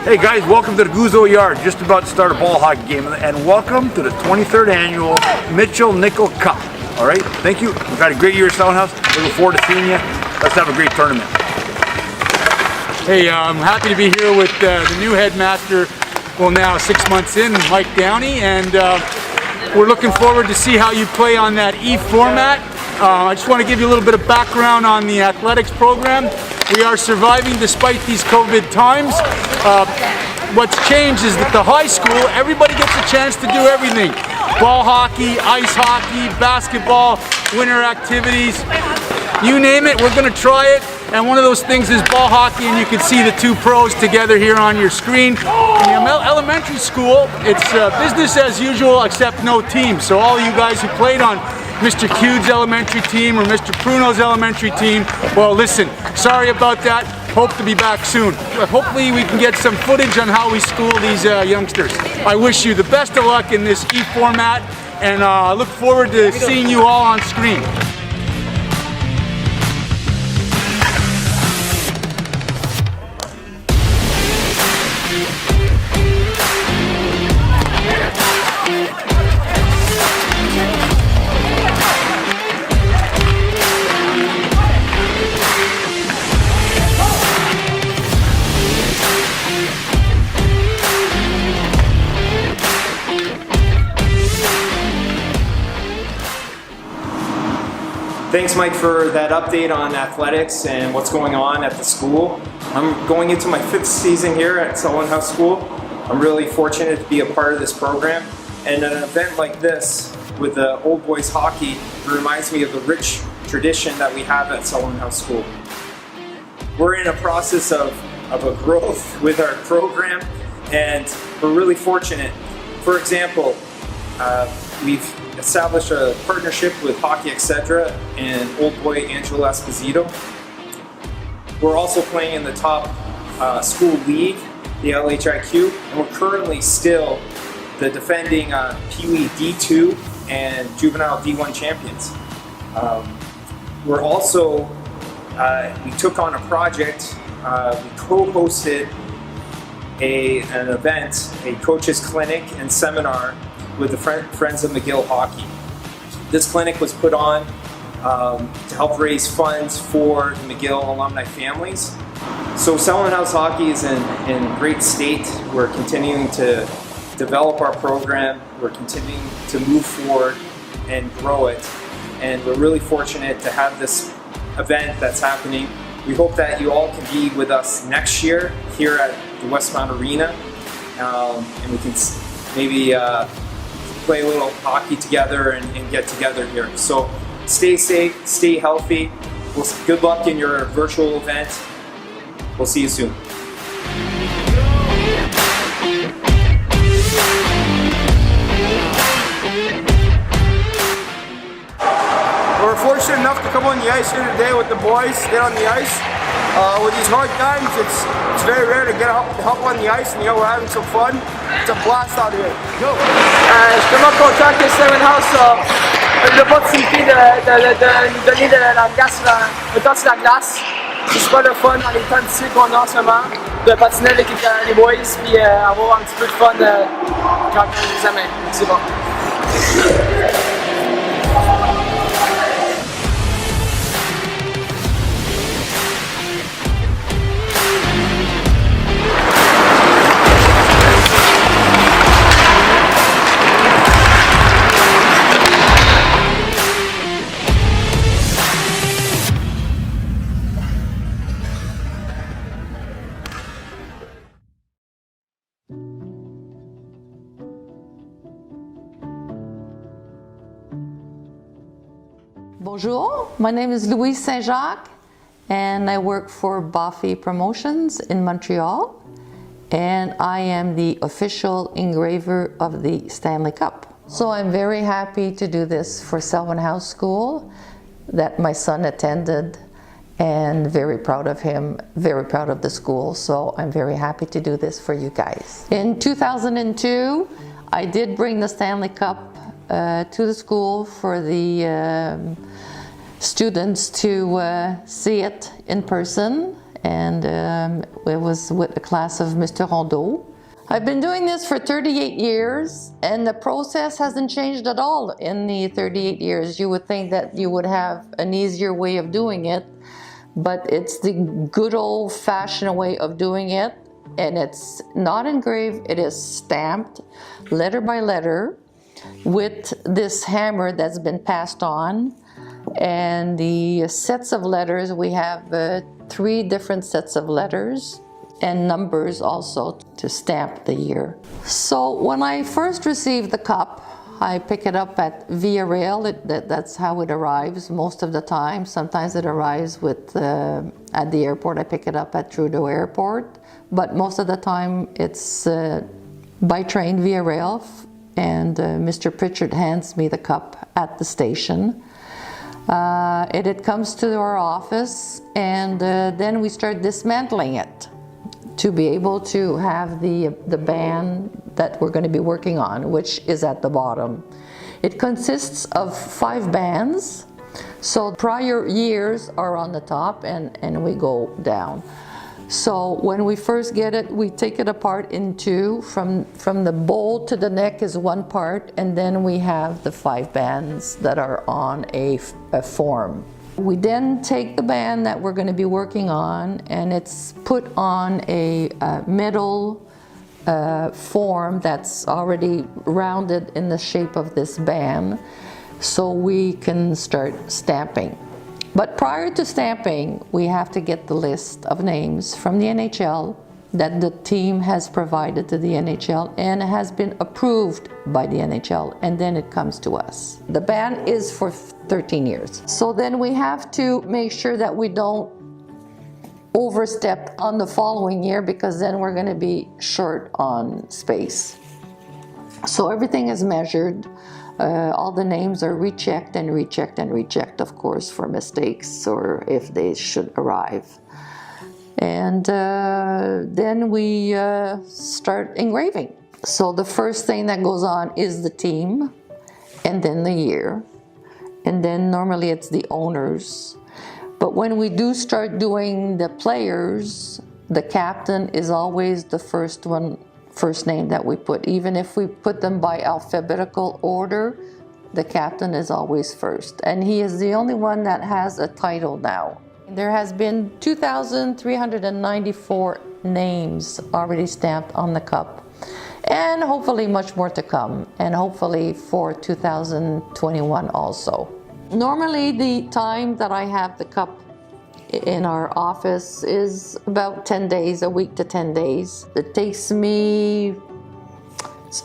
Hey guys, welcome to the Guzzo Yard. Just about to start a ball hockey game, and welcome to the 23rd annual Mitchell-Nichols Cup. All right, thank you. We've had a great year at Sullivan House. Looking forward to seeing you. Let's have a great tournament. Hey, I'm happy to be here with the new headmaster, well now 6 months in, Mike Downey, and we're looking forward to see how you play on that E format. I just want to give you a little bit of background on the athletics program. We are surviving despite these COVID times. What's changed is that the high school, everybody gets a chance to do everything. Ball hockey, ice hockey, basketball, winter activities, you name it, we're going to try it. And one of those things is ball hockey, and you can see the two pros together here on your screen. In the elementary school, it's business as usual except no team. So all you guys who played on Mr. Cude's elementary team or Mr. Pruno's elementary team, well listen, sorry about that. Hope to be back soon. Hopefully we can get some footage on how we school these youngsters. I wish you the best of luck in this E format, and I look forward to seeing you all on screen. Thanks, Mike, for that update on athletics and what's going on at the school. I'm going into my 5th season here at Sullivan House School. I'm really fortunate to be a part of this program, and an event like this with the old boys hockey reminds me of the rich tradition that we have at Sullivan House School. We're in a process of a growth with our program, and we're really fortunate. For example, we've established a partnership with Hockey Etc. and old boy AngelEsposito. We're also playing in the top school league, the LHIQ, and we're currently still the defending Pee-wee D2 and Juvenile D1 champions. We're also, we took on a project, we co-hosted an event, a coaches clinic and seminar with the Friends of McGill Hockey. This clinic was put on to help raise funds for the McGill alumni families. So Sullivan House Hockey is in great state. We're continuing to develop our program. We're continuing to move forward and grow it. And we're really fortunate to have this event that's happening. We hope that you all can be with us next year here at the Westmount Arena. And we can maybe play a little hockey together and get together here. So stay safe, stay healthy. Good luck in your virtual event. We'll see you soon. We're fortunate enough to come on the ice here today with the boys, get on the ice. With these hard times, it's very rare to get help on the ice, and you know, we're having some fun. It's a blast out here. Go! Je suis vraiment content que Sullivan House a eu l'opportunité de nous donner de la glace, le temps sur la glace. C'est super le fun dans les temps difficiles qu'on a en ce moment, de patiner avec les boys, puis avoir un petit peu de fun quand on a les amène. C'est bon. Bonjour, my name is Louise Saint-Jacques and I work for Buffy Promotions in Montreal, and I am the official engraver of the Stanley Cup. So I'm very happy to do this for Sullivan House School that my son attended, and very proud of him, very proud of the school, so I'm very happy to do this for you guys. In 2002, I did bring the Stanley Cup to the school for the students to see it in person, and it was with a class of Mr. Rondeau. I've been doing this for 38 years, and the process hasn't changed at all in the 38 years. You would think that you would have an easier way of doing it, but it's the good old-fashioned way of doing it, and it's not engraved, it is stamped letter by letter with this hammer that's been passed on. And the sets of letters, we have 3 different sets of letters and numbers also to stamp the year. So when I first received the cup, I pick it up at via rail. That's how it arrives most of the time. Sometimes it arrives with at the airport. I pick it up at Trudeau Airport, but most of the time it's by train via rail, and Mr. Pritchard hands me the cup at the station. It comes to our office, and then we start dismantling it to be able to have the band that we're going to be working on, which is at the bottom. It consists of 5 bands, so prior years are on the top, and we go down. So when we first get it, we take it apart in 2. From the bowl to the neck is 1 part, and then we have the 5 bands that are on a form. We then take the band that we're going to be working on, and it's put on a metal form that's already rounded in the shape of this band, so we can start stamping. But prior to stamping, we have to get the list of names from the NHL that the team has provided to the NHL and has been approved by the NHL, and then it comes to us. The ban is for 13 years. So then we have to make sure that we don't overstep on the following year, because then we're going to be short on space. So everything is measured. All the names are rechecked and rechecked and rechecked, of course, for mistakes or if they should arrive. And then we start engraving. So the first thing that goes on is the team, and then the year, and then normally it's the owners. But when we do start doing the players, the captain is always the first name that we put. Even if we put them by alphabetical order, the captain is always first. And he is the only one that has a title now. There has been 2,394 names already stamped on the cup, and hopefully much more to come, and hopefully for 2021 also. Normally the time that I have the cup in our office is about 10 days, a week to 10 days. It takes me,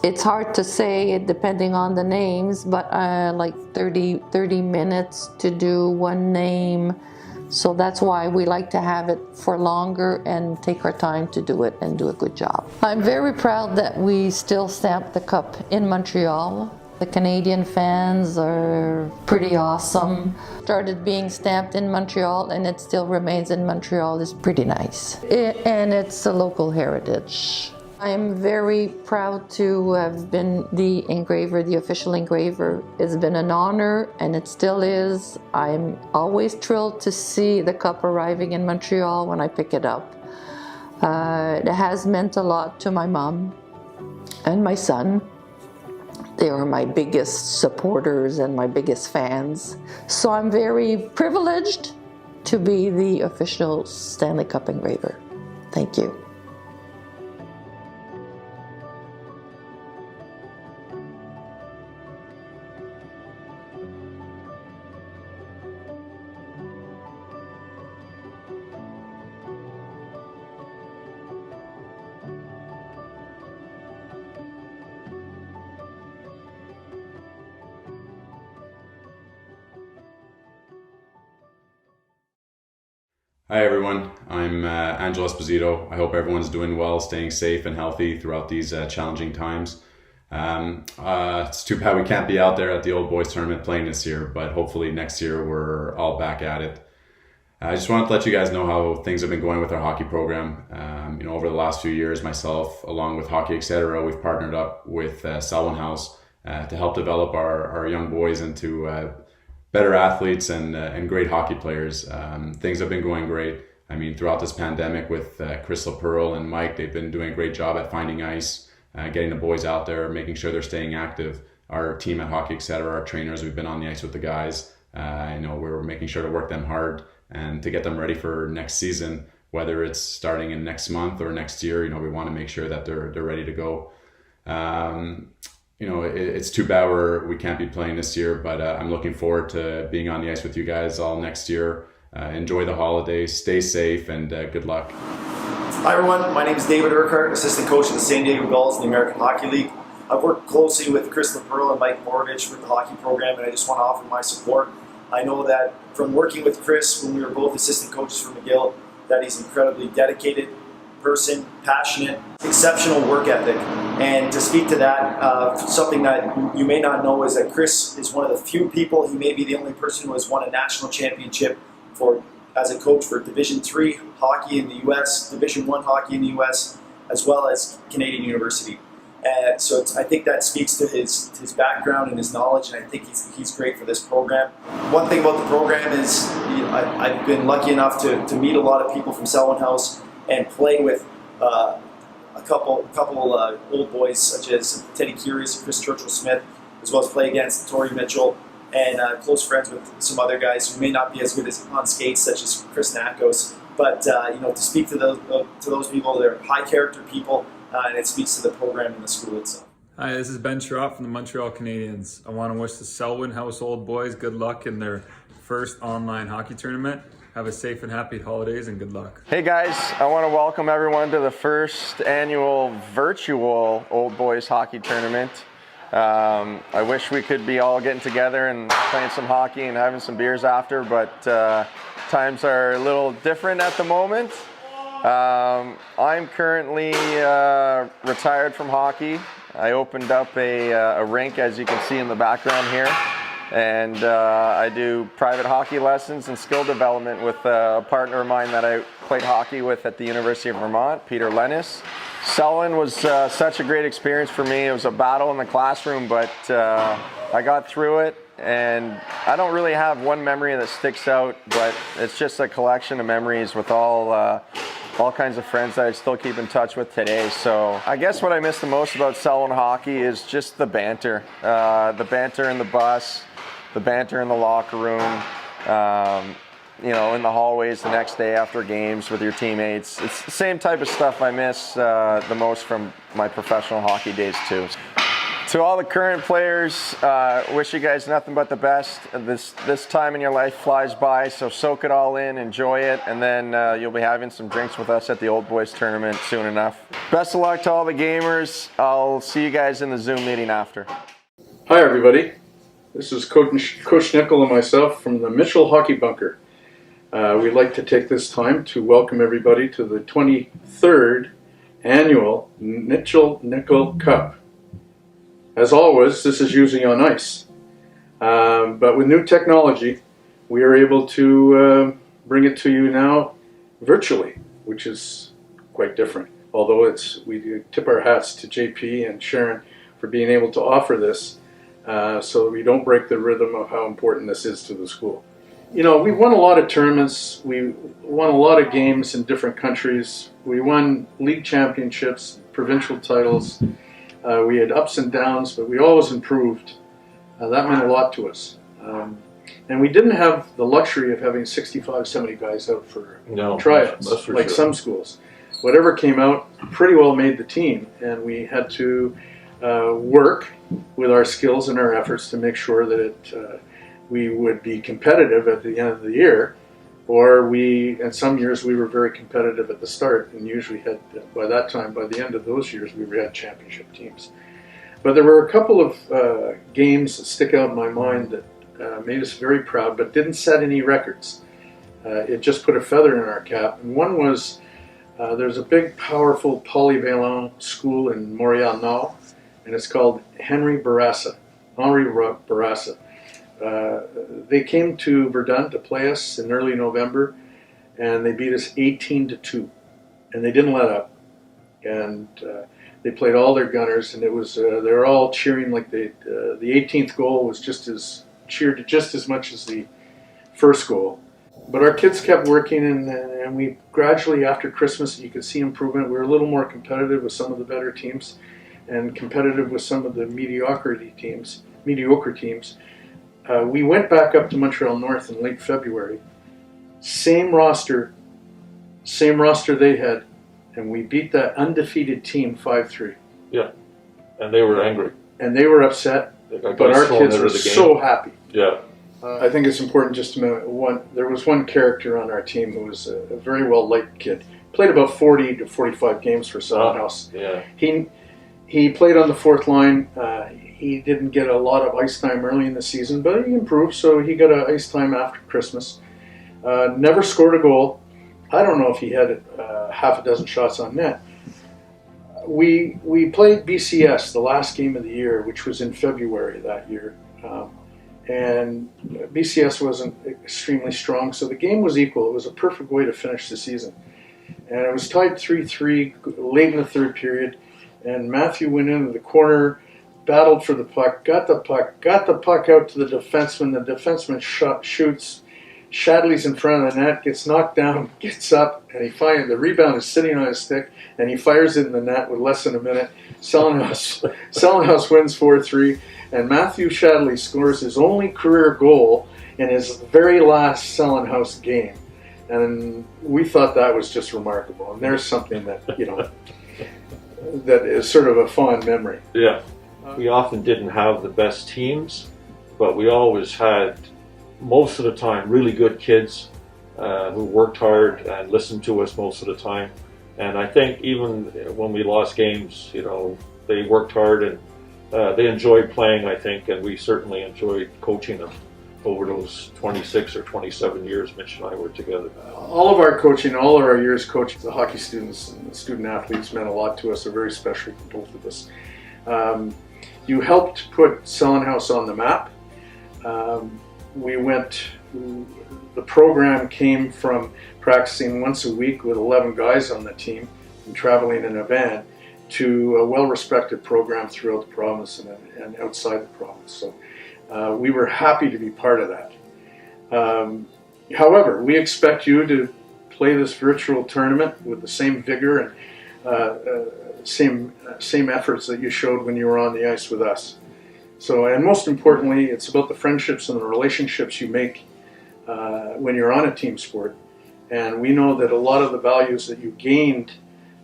it's hard to say depending on the names, but like 30 minutes to do 1 name. So that's why we like to have it for longer and take our time to do it and do a good job. I'm very proud that we still stamp the cup in Montreal. The Canadian fans are pretty awesome. Started being stamped in Montreal, and it still remains in Montreal. Is pretty nice. And it's a local heritage. I'm very proud to have been the engraver, the official engraver. It's been an honor, and it still is. I'm always thrilled to see the cup arriving in Montreal when I pick it up. It has meant a lot to my mom and my son. They are my biggest supporters and my biggest fans. So I'm very privileged to be the official Stanley Cup engraver. Thank you. Hi everyone, I'm AngelEsposito. I hope everyone's doing well, staying safe and healthy throughout these challenging times. It's too bad we can't be out there at the old boys tournament playing this year, but hopefully next year we're all back at it. I just wanted to let you guys know how things have been going with our hockey program. Over the last few years, myself, along with Hockey Etc., we've partnered up with Sullivan to help develop our young boys into better athletes and great hockey players. Things have been going great. I mean, throughout this pandemic with Chris LaPearl and Mike, they've been doing a great job at finding ice, getting the boys out there, making sure they're staying active. Our team at Hockey Etc., our trainers, we've been on the ice with the guys. We're making sure to work them hard and to get them ready for next season, whether it's starting in next month or next year. We want to make sure that they're ready to go. It's too bad we can't be playing this year, but I'm looking forward to being on the ice with you guys all next year. Enjoy the holidays, stay safe, and good luck. Hi everyone, my name is David Urquhart, assistant coach of the San Diego Gulls in the American Hockey League. I've worked closely with Chris LaPearl and Mike Borovich with the hockey program, and I just want to offer my support. I know that from working with Chris when we were both assistant coaches for McGill, that he's an incredibly dedicated person, passionate, exceptional work ethic. And to speak to that, something that you may not know is that Chris is one of the few people, he may be the only person who has won a national championship as a coach for Division III hockey in the U.S., Division I hockey in the U.S., as well as Canadian University. So I think that speaks to his background and his knowledge, and I think he's great for this program. One thing about the program is I've been lucky enough to meet a lot of people from Sullivan House and play with a couple old boys such as Teddy Curious, Chris Churchill-Smith, as well as play against Torrey Mitchell, and close friends with some other guys who may not be as good as on skates, such as Chris Nakos. But to speak to those people, they're high character people, and it speaks to the program and the school itself. Hi, this is Ben Sherratt from the Montreal Canadiens. I want to wish the Selwyn Household boys good luck in their first online hockey tournament. Have a safe and happy holidays and good luck. Hey guys, I want to welcome everyone to the first annual virtual Old Boys Hockey Tournament. I wish we could be all getting together and playing some hockey and having some beers after, but times are a little different at the moment. I'm currently retired from hockey. I opened up a rink, as you can see in the background here, and I do private hockey lessons and skill development with a partner of mine that I played hockey with at the University of Vermont, Peter Lennis. Sullivan was such a great experience for me. It was a battle in the classroom, but I got through it, and I don't really have one memory that sticks out, but it's just a collection of memories with all kinds of friends that I still keep in touch with today. So I guess what I miss the most about Sullivan hockey is just the banter in the bus, the banter in the locker room, in the hallways the next day after games with your teammates. It's the same type of stuff I miss the most from my professional hockey days too. To all the current players, wish you guys nothing but the best. This time in your life flies by, so soak it all in, enjoy it, and then you'll be having some drinks with us at the Old Boys Tournament soon enough. Best of luck to all the gamers. I'll see you guys in the Zoom meeting after. Hi everybody, this is Coach Nichols and myself from the Mitchell Hockey Bunker. We'd like to take this time to welcome everybody to the 23rd annual Nichols Cup. As always, this is usually on ice, but with new technology, we are able to bring it to you now virtually, which is quite different. Although we do tip our hats to JP and Sharon for being able to offer this, so we don't break the rhythm of how important this is to the school. We won a lot of tournaments. We won a lot of games in different countries. We won league championships, provincial titles. We had ups and downs, but we always improved. That meant a lot to us. And we didn't have the luxury of having 65, 70 guys out for tryouts, like some schools. Whatever came out pretty well made the team, and we had to work with our skills and our efforts to make sure that we would be competitive at the end of the year, or in some years we were very competitive at the start, and usually had, by the end of those years, we had championship teams. But there were a couple of games that stick out in my mind that made us very proud, but didn't set any records. It just put a feather in our cap. And one was, there's a big, powerful polyvalent school in Montreal, and it's called Henri Bourassa. They came to Verdun to play us in early November, and they beat us 18-2, and they didn't let up. And they played all their gunners, and it was they were all cheering like the 18th goal was cheered just as much as the first goal. But our kids kept working, and and we gradually, after Christmas, you could see improvement. We were a little more competitive with some of the better teams and competitive with some of the mediocre teams. We went back up to Montreal North in late February. Same roster they had, and we beat that undefeated team 5-3. Yeah, and they were angry. And they were upset, but our kids were so happy. Yeah. I think it's important just to mention there was one character on our team who was a very well-liked kid. Played about 40 to 45 games for Sullivan House. Yeah. He played on the fourth line. He didn't get a lot of ice time early in the season, but he improved, so he got ice time after Christmas. Never scored a goal. I don't know if he had half a dozen shots on net. We played BCS the last game of the year, which was in February that year. And BCS wasn't extremely strong, so the game was equal. It was a perfect way to finish the season. And it was tied 3-3 late in the third period, and Matthew went into the corner, battled for the puck, got the puck out to the defenseman. The defenseman shoots. Shadley's in front of the net, gets knocked down, gets up, and the rebound is sitting on his stick, and he fires it in the net with less than a minute. Sullivan House wins 4-3, and Matthew Shadley scores his only career goal in his very last Sullivan House game. And we thought that was just remarkable. And there's something that, that is sort of a fond memory. Yeah. We often didn't have the best teams, but we always had, most of the time, really good kids who worked hard and listened to us most of the time. And I think even when we lost games, they worked hard and they enjoyed playing, I think, and we certainly enjoyed coaching them over those 26 or 27 years Mitch and I were together. All of our coaching, all of our years coaching the hockey students and the student athletes meant a lot to us. They're very special to both of us. You helped put Sullivan House on the map. The program came from practicing once a week with 11 guys on the team and traveling in a van to a well-respected program throughout the province and outside the province. So we were happy to be part of that. However, we expect you to play this virtual tournament with the same vigor and same efforts that you showed when you were on the ice with us. So, and most importantly, it's about the friendships and the relationships you make when you're on a team sport. And we know that a lot of the values that you gained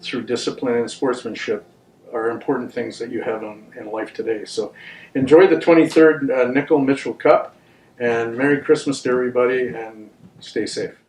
through discipline and sportsmanship are important things that you have in life today. So enjoy the 23rd Nichols Mitchell Cup, and Merry Christmas to everybody, and stay safe.